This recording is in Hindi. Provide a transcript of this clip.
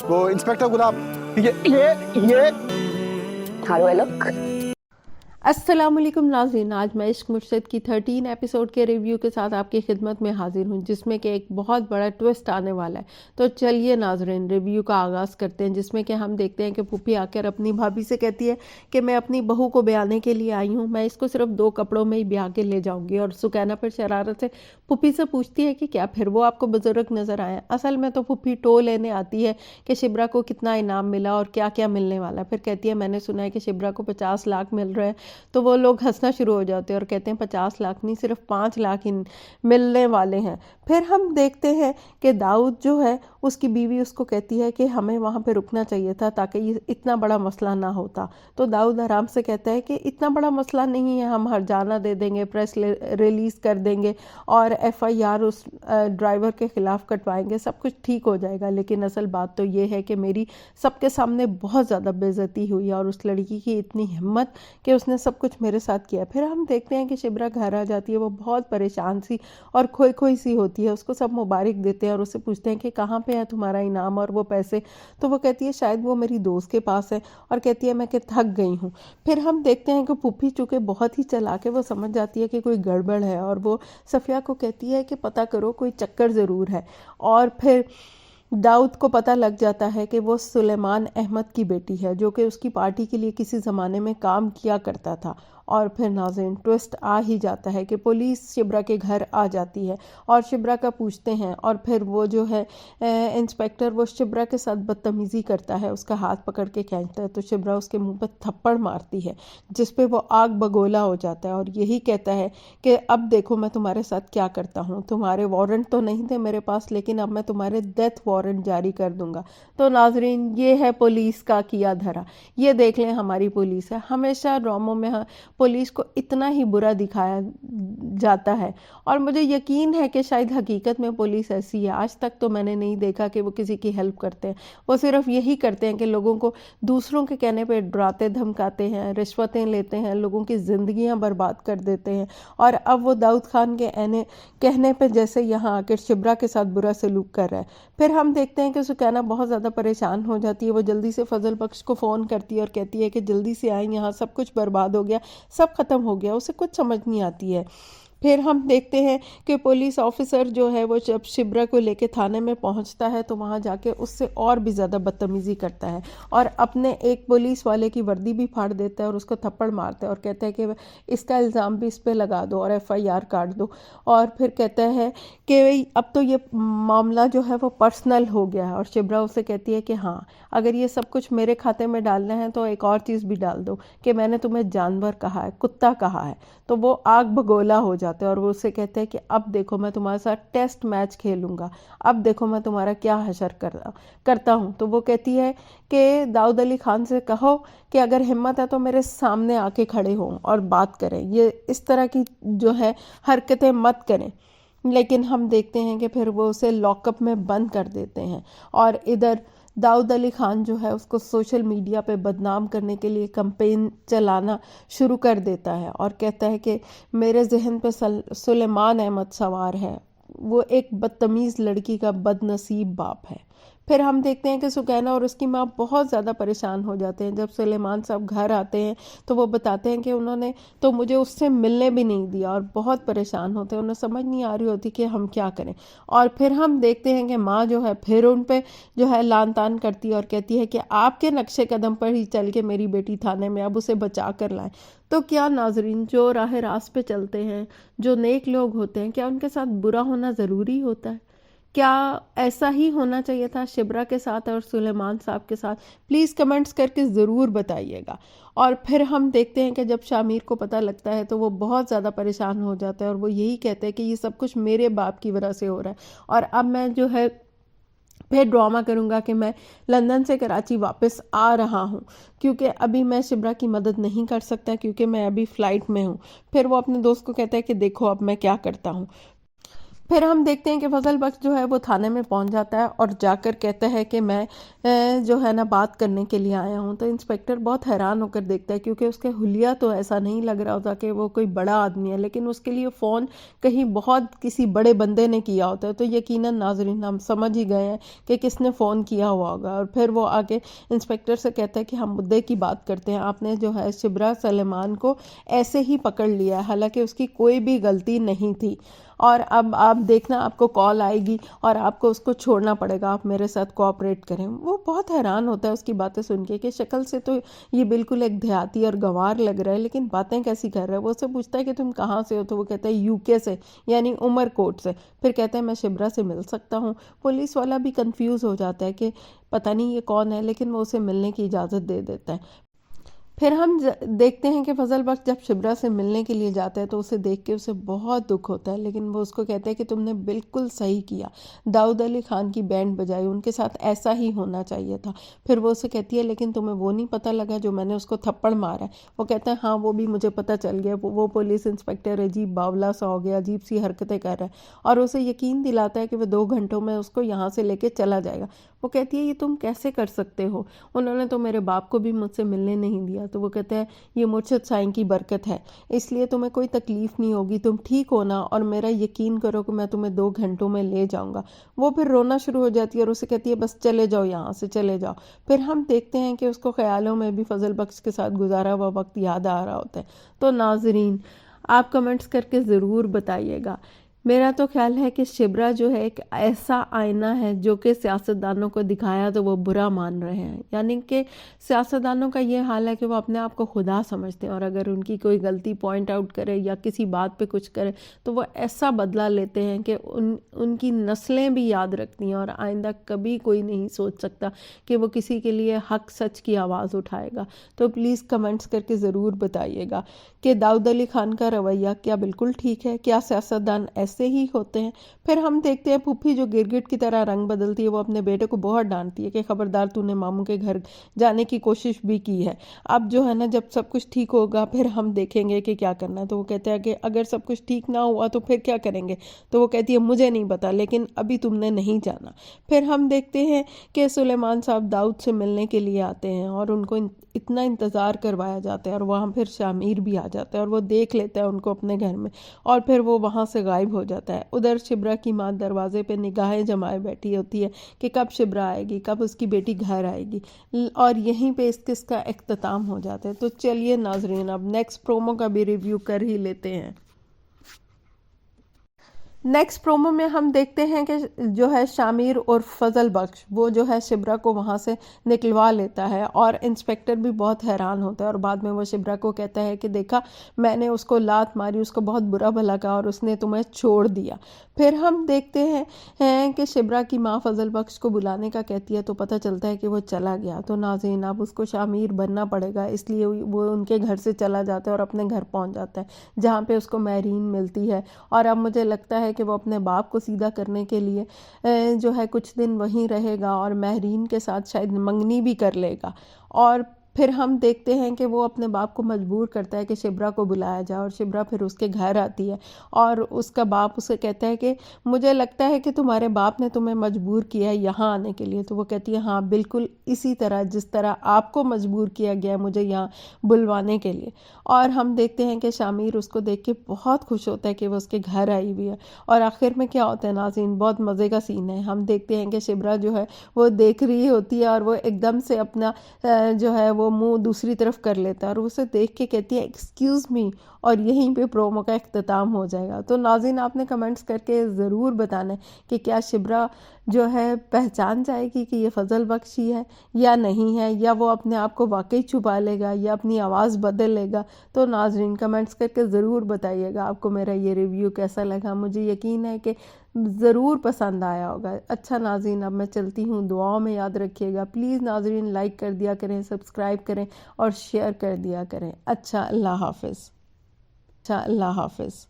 वो इंस्पेक्टर गुलाब, ये हाउ आई लुक? अस्सलामुअलैकुम नाज़रीन, आज मैं इश्क मुर्शिद की 13 एपिसोड के रिव्यू के साथ आपकी खिदमत में हाजिर हूँ, जिसमें कि एक बहुत बड़ा ट्विस्ट आने वाला है। तो चलिए नाज़रीन, रिव्यू का आगाज़ करते हैं, जिसमें कि हम देखते हैं कि पुप्पी आकर अपनी भाभी से कहती है कि मैं अपनी बहू को ब्याने के लिए आई हूँ, मैं इसको सिर्फ 2 कपड़ों में ही ब्याह के ले जाऊँगी। और सुकैना फिर शरारत से पुप्पी से पूछती है कि क्या फिर वो आपको बुजुर्ग नज़र आए? असल में तो पुप्पी टो लेने आती है कि शिब्रा को कितना इनाम मिला और क्या क्या मिलने वाला। फिर कहती है मैंने सुना है कि शिब्रा को 50 लाख मिल रहे हैं। तो वो लोग हंसना शुरू हो जाते हैं और कहते हैं 50 लाख नहीं, सिर्फ 5 लाख ही मिलने वाले हैं। फिर हम देखते हैं कि दाऊद जो है, उसकी बीवी उसको कहती है कि हमें वहाँ पे रुकना चाहिए था ताकि ये इतना बड़ा मसला ना होता। तो दाऊद आराम से कहता है कि इतना बड़ा मसला नहीं है, हम हर्जाना दे देंगे, प्रेस रिलीज़ कर देंगे और FIR उस ड्राइवर के ख़िलाफ़ कटवाएंगे, सब कुछ ठीक हो जाएगा। लेकिन असल बात तो ये है कि मेरी सबके सामने बहुत ज़्यादा बेइज्जती हुई और उस लड़की की इतनी हिम्मत कि उसने सब कुछ मेरे साथ किया। फिर हम देखते हैं कि शिब्रा घर आ जाती है, वो बहुत परेशान सी और खोई खोई सी होती है। उसको सब मुबारक देते हैं और उससे पूछते हैं कि कहाँ पे है तुम्हारा इनाम और वो पैसे। तो वो कहती है शायद वो मेरी दोस्त के पास है और कहती है मैं कि थक गई हूँ। फिर हम देखते हैं कि पुप्पी चूँकि बहुत ही चालाक है, वो समझ जाती है कि कोई गड़बड़ है और वो सफ़िया को कहती है कि पता करो, कोई चक्कर ज़रूर है। और फिर दाऊद को पता लग जाता है कि वो सुलेमान अहमद की बेटी है, जो कि उसकी पार्टी के लिए किसी ज़माने में काम किया करता था। और फिर नाज़रीन, ट्विस्ट आ ही जाता है कि पुलिस शिब्रा के घर आ जाती है और शिब्रा का पूछते हैं। और फिर वो जो है इंस्पेक्टर, वो शिब्रा के साथ बदतमीज़ी करता है, उसका हाथ पकड़ के खींचता है। तो शिब्रा उसके मुंह पर थप्पड़ मारती है, जिस पे वो आग बगोला हो जाता है और यही कहता है कि अब देखो मैं तुम्हारे साथ क्या करता हूँ, तुम्हारे वारंट तो नहीं थे मेरे पास, लेकिन अब मैं तुम्हारे डेथ वारंट जारी कर दूंगा। तो नाजरीन, ये है पुलिस का किया धरा। ये देख लें, हमारी पुलिस है। हमेशा ड्रामों में पुलिस को इतना ही बुरा दिखाया जाता है और मुझे यकीन है कि शायद हकीकत में पुलिस ऐसी है। आज तक तो मैंने नहीं देखा कि वो किसी की हेल्प करते हैं। वो सिर्फ यही करते हैं कि लोगों को दूसरों के कहने पे डराते धमकाते हैं, रिश्वतें लेते हैं, लोगों की ज़िंदगियां बर्बाद कर देते हैं। और अब वो दाऊद खान के कहने पे जैसे यहाँ आकर शिब्रा के साथ बुरा सलूक कर रहा है। फिर हम देखते हैं कि सुकैना बहुत ज़्यादा परेशान हो जाती है। वो जल्दी से फजल बख्श को फ़ोन करती है और कहती है कि जल्दी से आए, यहाँ सब कुछ बर्बाद हो गया, सब ख़त्म हो गया। उसे कुछ समझ नहीं आती है। फिर हम देखते हैं कि पुलिस ऑफिसर जो है, वो जब शिब्रा को लेके थाने में पहुंचता है तो वहां जाके उससे और भी ज़्यादा बदतमीज़ी करता है और अपने एक पुलिस वाले की वर्दी भी फाड़ देता है और उसको थप्पड़ मारता है और कहता है कि इसका इल्ज़ाम भी इस पर लगा दो और FIR काट दो। और फिर कहता है कि अब तो ये मामला जो है वो पर्सनल हो गया है। और शिब्रा उसे कहती है कि हाँ, अगर ये सब कुछ मेरे खाते में डालना है तो एक और चीज़ भी डाल दो कि मैंने तुम्हें जानवर कहा है, कुत्ता कहा है। तो वो आग बगोला हो जाता है और वो उससे कहते हैं कि अब देखो मैं तुम्हारे साथ टेस्ट मैच खेलूंगा, अब देखो मैं तुम्हारा क्या हशर करता हूँ। तो वो कहती है कि दाऊद अली खान से कहो कि अगर हिम्मत है तो मेरे सामने आके खड़े हों और बात करें, ये इस तरह की जो है हरकतें मत करें। लेकिन हम देखते हैं कि फिर वो उसे लॉकअप में बंद कर देते हैं। और इधर दाऊद अली खान जो है, उसको सोशल मीडिया पे बदनाम करने के लिए कैंपेन चलाना शुरू कर देता है और कहता है कि मेरे जहन पे सुलेमान अहमद सवार है, वो एक बदतमीज़ लड़की का बदनसीब बाप है। फिर हम देखते हैं कि सुकैना और उसकी माँ बहुत ज़्यादा परेशान हो जाते हैं। जब सुलेमान साहब घर आते हैं तो वो बताते हैं कि उन्होंने तो मुझे उससे मिलने भी नहीं दिया और बहुत परेशान होते हैं, उन्हें समझ नहीं आ रही होती कि हम क्या करें। और फिर हम देखते हैं कि माँ जो है फिर उन पे जो है लान तान करती है और कहती है कि आपके नक्शे कदम पर ही चल के मेरी बेटी थाने में, अब उसे बचा कर लाएं। तो क्या नाजरीन, जो राह रास्त पे चलते हैं, जो नेक लोग होते हैं, क्या उनके साथ बुरा होना ज़रूरी होता है? क्या ऐसा ही होना चाहिए था शिब्रा के साथ और सुलेमान साहब के साथ? प्लीज़ कमेंट्स करके ज़रूर बताइएगा। और फिर हम देखते हैं कि जब शामिर को पता लगता है तो वो बहुत ज़्यादा परेशान हो जाता है और वो यही कहते हैं कि ये सब कुछ मेरे बाप की वजह से हो रहा है और अब मैं जो है फिर ड्रामा करूंगा कि मैं लंदन से कराची वापस आ रहा हूं, क्योंकि अभी मैं शिब्रा की मदद नहीं कर सकता क्योंकि मैं अभी फ़्लाइट में हूं। फिर वो अपने दोस्त को कहता है कि देखो अब मैं क्या करता हूं। फिर हम देखते हैं कि फजल बख्श जो है वो थाने में पहुंच जाता है और जाकर कहता है कि मैं जो है ना बात करने के लिए आया हूं। तो इंस्पेक्टर बहुत हैरान होकर देखता है, क्योंकि उसके हुलिया तो ऐसा नहीं लग रहा होता कि वो कोई बड़ा आदमी है, लेकिन उसके लिए फ़ोन कहीं बहुत किसी बड़े बंदे ने किया होता है। तो यकीनन नाजरीन हम समझ ही गए हैं कि किसने फ़ोन किया हुआ होगा। और फिर वो आके इंस्पेक्टर से कहता है कि हम मुद्दे की बात करते हैं, आपने जो है शिब्रा सलेमान को ऐसे ही पकड़ लिया है, हालांकि उसकी कोई भी गलती नहीं थी, और अब आप देखना आपको कॉल आएगी और आपको उसको छोड़ना पड़ेगा, आप मेरे साथ कोऑपरेट करें। वो बहुत हैरान होता है उसकी बातें सुन के कि शक्ल से तो ये बिल्कुल एक देहाती और गंवार लग रहा है, लेकिन बातें कैसी कर रहा है। वो उससे पूछता है कि तुम कहाँ से हो, तो वो कहता है यूके से, यानी उमरकोट से। फिर कहता है मैं शिब्रा से मिल सकता हूँ। पुलिस वाला भी कंफ्यूज हो जाता है कि पता नहीं ये कौन है, लेकिन वो उसे मिलने की इजाज़त दे देता है। फिर हम देखते हैं कि फजल बख्श जब शिब्रा से मिलने के लिए जाता है तो उसे देख के उसे बहुत दुख होता है, लेकिन वो उसको कहता है कि तुमने बिल्कुल सही किया, दाऊद अली खान की बैंड बजाई, उनके साथ ऐसा ही होना चाहिए था। फिर वो उसे कहती है लेकिन तुम्हें वो नहीं पता लगा जो मैंने उसको थप्पड़ मारा है। वो कहता है हाँ वो भी मुझे पता चल गया, वो पुलिस इंस्पेक्टर अजीब बावला सा हो गया, अजीब सी हरकतें कर रहा है, और उसे यकीन दिलाता है कि वो 2 घंटों में उसको यहाँ से लेके चला जाएगा। वो कहती है ये तुम कैसे कर सकते हो, उन्होंने तो मेरे बाप को भी मुझसे मिलने नहीं दिया। तो वो कहता है ये मुर्शद साईं की बरकत है, इसलिए तुम्हें कोई तकलीफ नहीं होगी, तुम ठीक हो ना, और मेरा यकीन करो कि मैं तुम्हें 2 घंटों में ले जाऊंगा। वो फिर रोना शुरू हो जाती है और उसे कहती है बस चले जाओ, यहाँ से चले जाओ। फिर हम देखते हैं कि उसको ख्यालों में भी फजल बख्श के साथ गुजारा हुआ वक्त याद आ रहा होता है। तो नाजरीन आप कमेंट्स करके ज़रूर बताइएगा। मेरा तो ख्याल है कि शिब्रा जो है एक ऐसा आईना है जो कि सियासतदानों को दिखाया तो वो बुरा मान रहे हैं, यानी कि सियासतदानों का ये हाल है कि वो अपने आप को खुदा समझते हैं, और अगर उनकी कोई गलती पॉइंट आउट करे या किसी बात पे कुछ करे तो वो ऐसा बदला लेते हैं कि उनकी नस्लें भी याद रखती हैं, और आइंदा कभी कोई नहीं सोच सकता कि वो किसी के लिए हक सच की आवाज़ उठाएगा। तो प्लीज़ कमेंट्स करके ज़रूर बताइएगा कि दाऊद अली खान का रवैया क्या बिल्कुल ठीक है, क्या सियासतदान ऐसे ही होते हैं। फिर हम देखते हैं फूफी जो गिरगिट की तरह रंग बदलती है, वो अपने बेटे को बहुत डांटती है कि खबरदार तूने मामू के घर जाने की कोशिश भी की है, अब जो है ना जब सब कुछ ठीक होगा फिर हम देखेंगे कि क्या करना है। तो वो कहते हैं कि अगर सब कुछ ठीक ना हुआ तो फिर क्या करेंगे। तो वो कहती है मुझे नहीं पता, लेकिन अभी तुमने नहीं जाना। फिर हम देखते हैं कि सुलेमान साहब दाऊद से मिलने के लिए आते हैं और उनको इतना इंतज़ार करवाया जाता है, और वहाँ फिर शामिर भी आ जाता है और वो देख लेता है उनको अपने घर में, और फिर वो वहाँ से गायब हो जाता है। उधर शिब्रा की माँ दरवाजे पे निगाहें जमाए बैठी होती है कि कब शिब्रा आएगी, कब उसकी बेटी घर आएगी, और यहीं पे इस किस का इख्तिताम हो जाता है। तो चलिए नाजरीन अब नेक्स्ट प्रोमो का भी रिव्यू कर ही लेते हैं। नेक्स्ट प्रोमो में हम देखते हैं कि जो है शामिर और फजल बख्श वो जो है शिब्रा को वहाँ से निकलवा लेता है, और इंस्पेक्टर भी बहुत हैरान होता है, और बाद में वो शिब्रा को कहता है कि देखा मैंने उसको लात मारी, उसको बहुत बुरा भला कहा और उसने तुम्हें छोड़ दिया। फिर हम देखते हैं कि शिब्रा की माँ फजल बख्श को बुलाने का कहती है, तो पता चलता है कि वो चला गया। तो नाज़रीन अब उसको शामिर बनना पड़ेगा, इसलिए वो उनके घर से चला जाता है और अपने घर पहुँच जाता है, जहाँ पे उसको महरीन मिलती है। और अब मुझे लगता है कि वो अपने बाप को सीधा करने के लिए जो है कुछ दिन वहीं रहेगा और महरीन के साथ शायद मंगनी भी कर लेगा। और फिर हम देखते हैं कि वो अपने बाप को मजबूर करता है कि शिब्रा को बुलाया जाए, और शिब्रा फिर उसके घर आती है और उसका बाप उसे कहता है कि मुझे लगता है कि तुम्हारे बाप ने तुम्हें मजबूर किया है यहाँ आने के लिए। तो वो कहती है हाँ बिल्कुल इसी तरह जिस तरह आपको मजबूर किया गया मुझे यहाँ बुलवाने के लिए। और हम देखते हैं कि शामिर उसको देख के बहुत खुश होता है कि वो उसके घर आई हुई है। और आखिर में क्या होता है नाज़रीन, बहुत मज़े का सीन है। हम देखते हैं कि शिब्रा जो है वो देख रही होती है और वो एकदम से अपना जो है वो मुंह दूसरी तरफ कर लेता है और उसे देख के कहती है एक्सक्यूज़ मी, और यहीं पे प्रोमो का इख्तिताम हो जाएगा। तो नाज़रीन आपने कमेंट्स करके ज़रूर बताना है कि क्या शिब्रा जो है पहचान जाएगी कि ये फजल बख्श ही है या नहीं है, या वो अपने आप को वाकई छुपा लेगा या अपनी आवाज़ बदल लेगा। तो नाज़रीन कमेंट्स करके ज़रूर बताइएगा आपको मेरा ये रिव्यू कैसा लगा। मुझे यकीन है कि ज़रूर पसंद आया होगा। अच्छा नाज़रीन अब मैं चलती हूँ, दुआओं में याद रखिएगा। प्लीज़ नाज़रीन लाइक कर दिया करें, सब्सक्राइब करें और शेयर कर दिया करें। अच्छा अल्लाह हाफ़िज़।